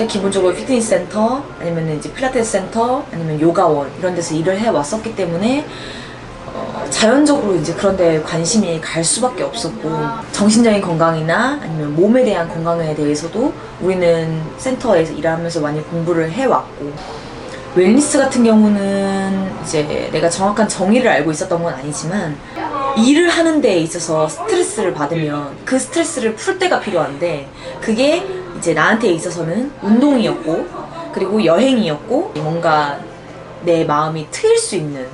기본적으로 피트니스 센터 아니면 이제 필라테스 센터 아니면 요가원 이런 데서 일을 해왔었기 때문에 자연적으로 이제 그런 데 관심이 갈 수밖에 없었고, 정신적인 건강이나 아니면 몸에 대한 건강에 대해서도 우리는 센터에서 일하면서 많이 공부를 해왔고, 웰니스 같은 경우는 이제 내가 정확한 정의를 알고 있었던 건 아니지만, 일을 하는 데에 있어서 스트레스를 받으면 그 스트레스를 풀 때가 필요한데, 그게 이제 나한테 있어서는 운동이었고, 그리고 여행이었고, 뭔가 내 마음이 트일 수 있는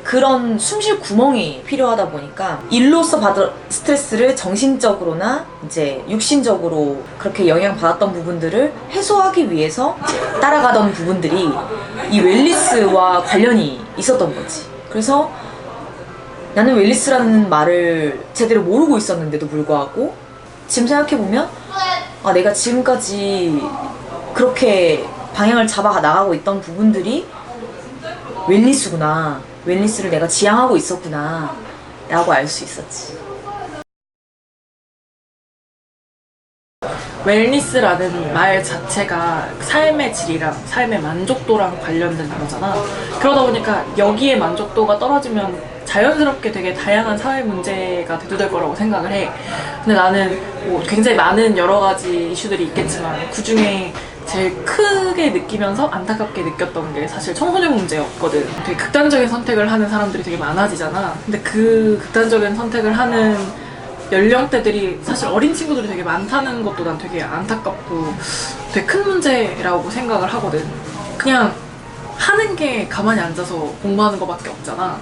그런 숨쉴 구멍이 필요하다 보니까, 일로서 받은 스트레스를 정신적으로나 이제 육신적으로 그렇게 영향받았던 부분들을 해소하기 위해서 따라가던 부분들이 이 웰니스와 관련이 있었던 거지. 그래서 나는 웰니스라는 말을 제대로 모르고 있었는데도 불구하고 지금 생각해보면, 아, 내가 지금까지 그렇게 방향을 잡아 나가고 있던 부분들이 웰니스구나, 웰니스를 내가 지향하고 있었구나 라고 알 수 있었지. 웰니스라는 말 자체가 삶의 질이랑 삶의 만족도랑 관련된 단어잖아. 그러다 보니까 여기에 만족도가 떨어지면 자연스럽게 되게 다양한 사회 문제가 대두될 거라고 생각을 해. 근데 나는 뭐 굉장히 많은 여러 가지 이슈들이 있겠지만, 그 중에 제일 크게 느끼면서 안타깝게 느꼈던 게 사실 청소년 문제였거든. 되게 극단적인 선택을 하는 사람들이 되게 많아지잖아. 근데 그 극단적인 선택을 하는 연령대들이 사실 어린 친구들이 되게 많다는 것도 난 되게 안타깝고 되게 큰 문제라고 생각을 하거든. 그냥 하는 게 가만히 앉아서 공부하는 것밖에 없잖아.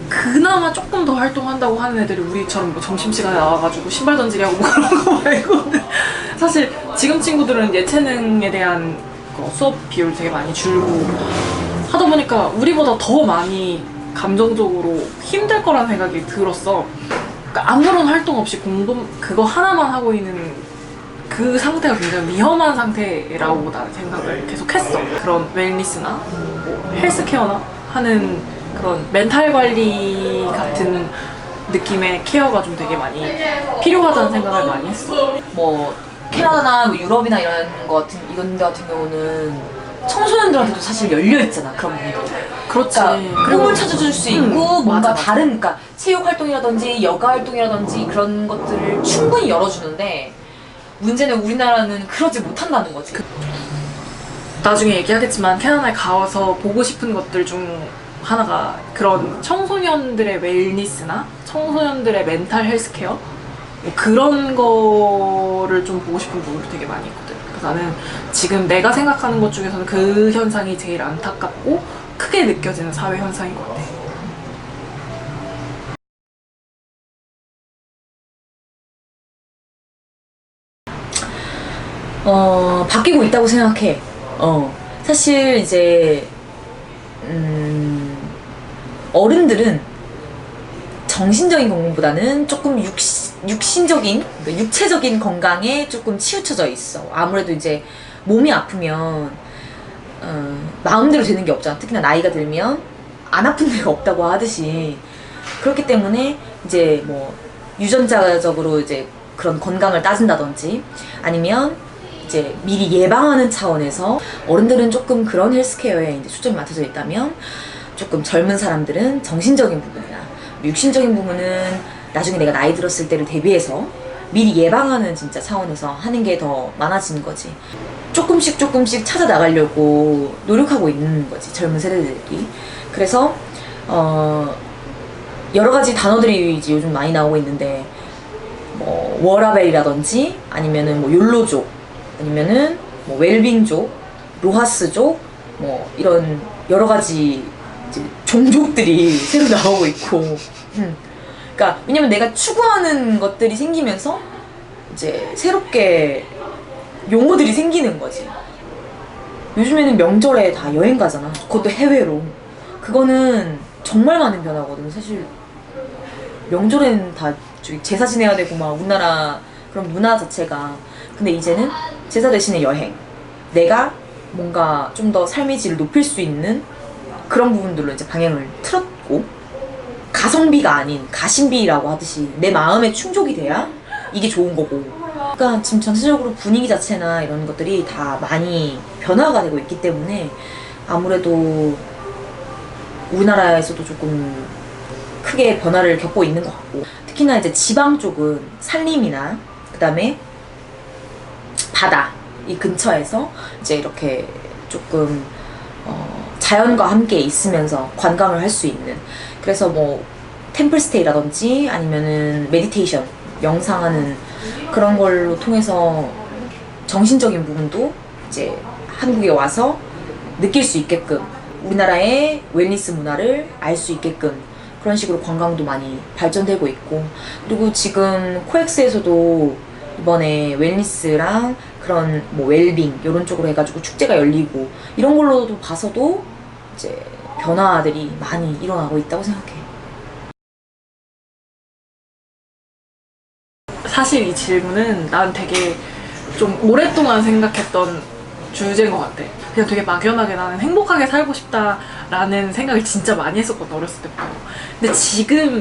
그나마 조금 더 활동한다고 하는 애들이 우리처럼 뭐 점심시간에 나와가지고 신발 던지기 하고 뭐 그런 거 말고는 사실 지금 친구들은 예체능에 대한 수업 비율 되게 많이 줄고 하다 보니까 우리보다 더 많이 감정적으로 힘들 거라는 생각이 들었어. 그러니까 아무런 활동 없이 공부 그거 하나만 하고 있는 그 상태가 굉장히 위험한 상태라고 나는 생각을 계속 했어. 그런 웰니스나 뭐 헬스케어나 하는 그런 멘탈 관리 같은 느낌의 케어가 좀 되게 많이 필요하다는 생각을 많이 했어. 뭐 캐나다나 뭐 유럽이나 이런 데 같은 경우는 청소년들한테도 사실 열려 있잖아, 그런 부분들. 그렇지. 그러니까 꿈을 찾아줄 수 있고 뭔가 맞아. 다른, 그러니까 체육 활동이라든지 여가 활동이라든지 그런 것들을 충분히 열어주는데, 문제는 우리나라는 그러지 못한다는 거지. 나중에 얘기하겠지만 캐나다에 가서 보고 싶은 것들 중 하나가 그런 청소년들의 웰니스나 청소년들의 멘탈 헬스케어 뭐 그런 거를 좀 보고 싶은 부분도 되게 많이 있거든. 그래서 나는 지금 내가 생각하는 것 중에서는 그 현상이 제일 안타깝고 크게 느껴지는 사회 현상인 것 같아. 바뀌고 있다고 생각해. 사실 이제 어른들은 정신적인 건강보다는 조금 육신적인, 그러니까 육체적인 건강에 조금 치우쳐져 있어. 아무래도 이제 몸이 아프면 마음대로 되는 게 없잖아. 특히나 나이가 들면 안 아픈 데가 없다고 하듯이. 그렇기 때문에 이제 뭐 유전자적으로 이제 그런 건강을 따진다든지 아니면 이제 미리 예방하는 차원에서 어른들은 조금 그런 헬스케어에 이제 초점이 맞춰져 있다면, 조금 젊은 사람들은 정신적인 부분이나 육신적인 부분은 나중에 내가 나이 들었을 때를 대비해서 미리 예방하는 진짜 차원에서 하는 게 더 많아지는 거지. 조금씩 찾아 나가려고 노력하고 있는 거지, 젊은 세대들이. 그래서 여러 가지 단어들이 이제 요즘 많이 나오고 있는데, 뭐 워라벨이라든지 아니면은 뭐 욜로족 아니면은 뭐 웰빙족, 로하스족, 뭐 이런 여러 가지 이제 종족들이 새로 나오고 있고. 그러니까 왜냐면 내가 추구하는 것들이 생기면서 이제 새롭게 용어들이 생기는 거지. 요즘에는 명절에 다 여행 가잖아. 그것도 해외로. 그거는 정말 많은 변화거든. 사실 명절에는 다 제사 지내야 되고 막 우리나라 그런 문화 자체가. 근데 이제는 제사 대신에 여행, 내가 뭔가 좀 더 삶의 질을 높일 수 있는 그런 부분들로 이제 방향을 틀었고, 가성비가 아닌 가심비라고 하듯이 내 마음에 충족이 돼야 이게 좋은 거고, 그러니까 지금 전체적으로 분위기 자체나 이런 것들이 다 많이 변화가 되고 있기 때문에 아무래도 우리나라에서도 조금 크게 변화를 겪고 있는 것 같고, 특히나 이제 지방 쪽은 산림이나 그 다음에 바다 이 근처에서 이제 이렇게 조금 자연과 함께 있으면서 관광을 할 수 있는, 그래서 뭐 템플스테이라든지 아니면은 메디테이션 명상하는 그런 걸로 통해서 정신적인 부분도 이제 한국에 와서 느낄 수 있게끔, 우리나라의 웰니스 문화를 알 수 있게끔 그런 식으로 관광도 많이 발전되고 있고, 그리고 지금 코엑스에서도 이번에 웰니스랑 그런 뭐 웰빙 이런 쪽으로 해가지고 축제가 열리고, 이런 걸로도 봐서도 이제 변화들이 많이 일어나고 있다고 생각해. 사실 이 질문은 난 되게 좀 오랫동안 생각했던 주제인 것 같아. 그냥 되게 막연하게 나는 행복하게 살고 싶다라는 생각을 진짜 많이 했었거든, 어렸을 때부터. 근데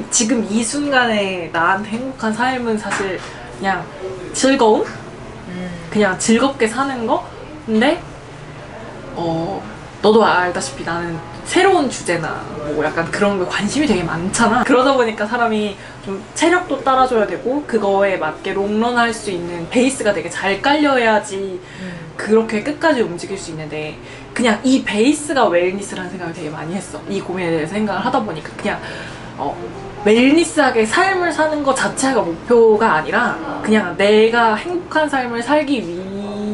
지금 이 순간에 나한테 행복한 삶은 사실 그냥 즐거움? 그냥 즐겁게 사는 거? 근데 너도 알다시피 나는 새로운 주제나 뭐 약간 그런 거 관심이 되게 많잖아. 그러다 보니까 사람이 좀 체력도 따라줘야 되고 그거에 맞게 롱런할 수 있는 베이스가 되게 잘 깔려야지 그렇게 끝까지 움직일 수 있는데, 그냥 이 베이스가 웰니스라는 생각을 되게 많이 했어. 이 고민에 대해서 생각을 하다 보니까 그냥 웰니스하게 삶을 사는 것 자체가 목표가 아니라 그냥 내가 행복한 삶을 살기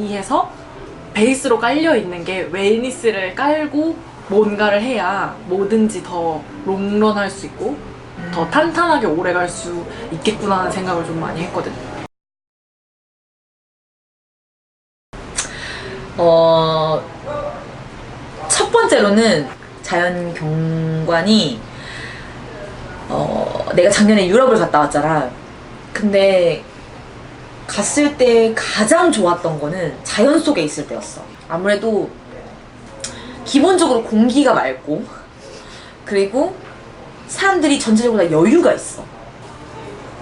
위해서 베이스로 깔려 있는 게 웰니스를 깔고 뭔가를 해야 뭐든지 더 롱런할 수 있고 더 탄탄하게 오래 갈 수 있겠구나 하는 생각을 좀 많이 했거든. 첫 번째로는 자연 경관이, 내가 작년에 유럽을 갔다 왔잖아. 근데 갔을 때 가장 좋았던 거는 자연 속에 있을 때였어. 아무래도 기본적으로 공기가 맑고, 그리고 사람들이 전체적으로 다 여유가 있어.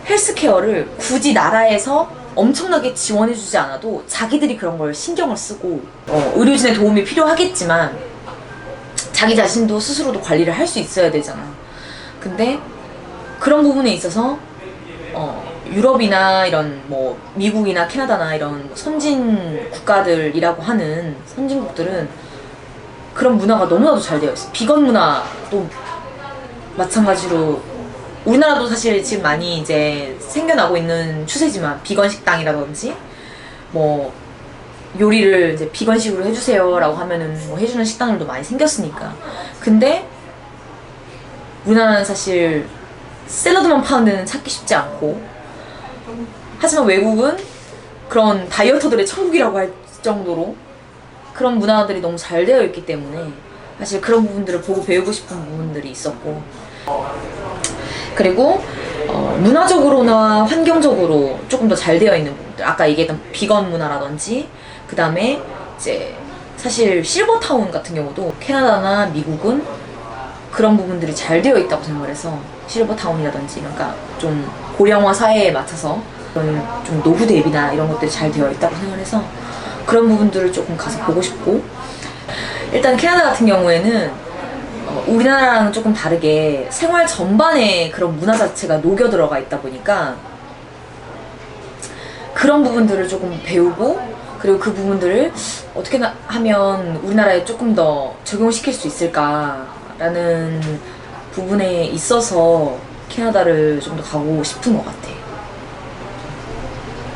헬스케어를 굳이 나라에서 엄청나게 지원해주지 않아도 자기들이 그런 걸 신경을 쓰고, 의료진의 도움이 필요하겠지만 자기 자신도 스스로도 관리를 할 수 있어야 되잖아. 근데 그런 부분에 있어서 유럽이나 이런 뭐 미국이나 캐나다나 이런 선진 국가들이라고 하는 선진국들은 그런 문화가 너무나도 잘 되어 있어. 비건 문화도 마찬가지로, 우리나라도 사실 지금 많이 이제 생겨나고 있는 추세지만 비건 식당이라든지 뭐 요리를 이제 비건식으로 해주세요라고 하면은 뭐 해주는 식당들도 많이 생겼으니까. 근데 우리나라는 사실 샐러드만 파는 데는 찾기 쉽지 않고, 하지만 외국은 그런 다이어터들의 천국이라고 할 정도로 그런 문화들이 너무 잘 되어 있기 때문에 사실 그런 부분들을 보고 배우고 싶은 부분들이 있었고, 그리고 문화적으로나 환경적으로 조금 더 잘 되어 있는 부분들, 아까 얘기했던 비건 문화라든지, 그 다음에 이제 사실 실버타운 같은 경우도 캐나다나 미국은 그런 부분들이 잘 되어 있다고 생각을 해서, 실버타운이라든지 그러니까 좀 고령화 사회에 맞춰서 그런 좀 노후 대비나 이런 것들이 잘 되어 있다고 생각을 해서 그런 부분들을 조금 가서 보고 싶고, 일단 캐나다 같은 경우에는 우리나라랑 조금 다르게 생활 전반에 그런 문화 자체가 녹여 들어가 있다 보니까 그런 부분들을 조금 배우고, 그리고 그 부분들을 어떻게 하면 우리나라에 조금 더 적용시킬 수 있을까라는 부분에 있어서 캐나다를 좀 더 가고 싶은 것 같아.